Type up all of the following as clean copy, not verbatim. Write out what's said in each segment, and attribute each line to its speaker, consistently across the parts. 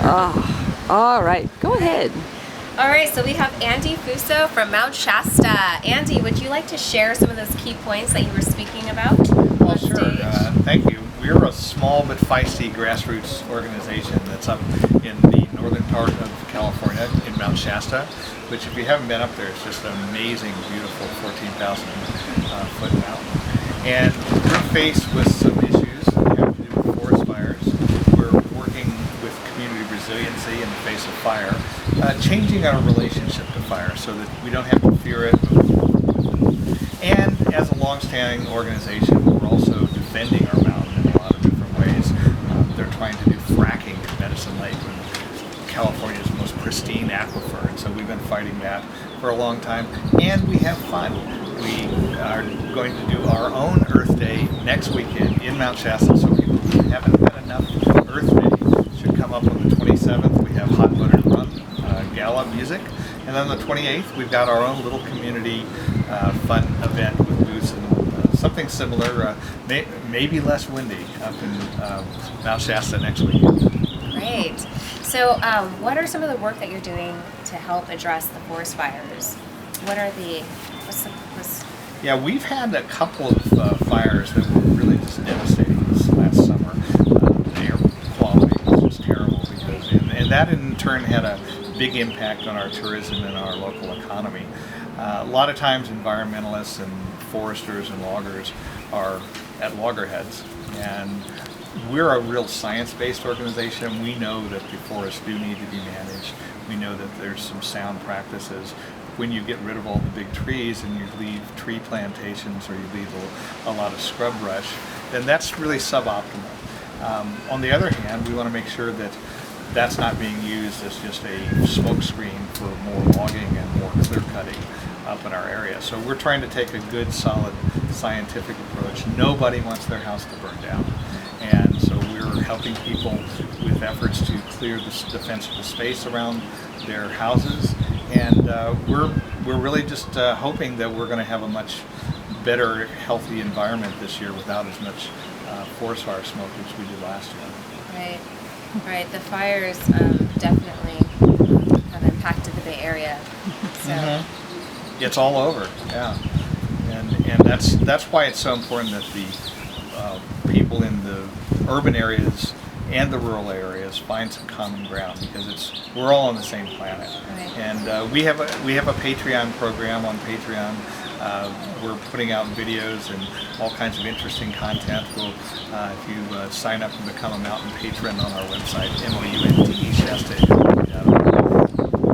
Speaker 1: Oh, all right, go ahead.
Speaker 2: All right, so we have Andy Fusso from Mount Shasta. Andy, would you like to share some of those key points that you were speaking about
Speaker 3: Well,
Speaker 2: on
Speaker 3: sure.
Speaker 2: stage?
Speaker 3: Thank you. We're a small but feisty grassroots organization that's up in the northern part of California in Mount Shasta, which if you haven't been up there, it's just an amazing, beautiful 14,000 foot mountain. And we're faced with some issues that have to do with forest fires. We're working with community resiliency in the face of fire, changing our relationship to fire so that we don't have to fear it. And as a long-standing organization, we're also defending our mountain in a lot of different ways. They're trying to do fracking at Medicine Lake, California's most pristine aquifer, and so we've been fighting that for a long time. And we have fun. We are going to do our own Earth Day next weekend in Mount Shasta, so people who haven't had enough Earth Day should come up on the 27th. We have hot buttered rum, gala music, and then the 28th we've got our own little community fun event with booths and something similar, maybe less windy, up in Mount Shasta next weekend.
Speaker 2: Great. So what are some of the work that you're doing to help address the forest fires? What are what's
Speaker 3: Yeah, we've had a couple of fires that were really just devastating this last summer. The air quality was just terrible because, and that in turn had a big impact on our tourism and our local economy. A lot of times environmentalists and foresters and loggers are at loggerheads, and we're a real science-based organization. We know that the forests do need to be managed. We know that there's some sound practices. When you get rid of all the big trees and you leave tree plantations or you leave a lot of scrub brush, then that's really suboptimal. On the other hand, we want to make sure that that's not being used as just a smoke screen for more logging and more clear cutting up in our area. So we're trying to take a good, solid scientific approach. Nobody wants their house to burn down. And so we're helping people with efforts to clear this defensible space around their houses. And we're really just hoping that we're going to have a much better, healthy environment this year without as much forest fire smoke as we did last year.
Speaker 2: Right, right. The fires definitely have impacted the Bay Area. So.
Speaker 3: It's all over, yeah. And that's why it's so important that the people in the urban areas and the rural areas find some common ground, because we're all on the same planet.
Speaker 2: Right.
Speaker 3: And we have a Patreon program on Patreon. We're putting out videos and all kinds of interesting content. If you sign up and become a mountain patron on our website, mountshasta,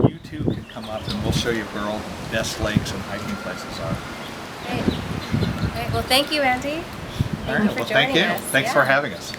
Speaker 3: you too can come up and we'll show you where all the best lakes and hiking places are.
Speaker 2: Great. Great. Well, thank you, Andy.
Speaker 3: All right. Well, thank you.
Speaker 2: Us.
Speaker 3: Thanks for having us.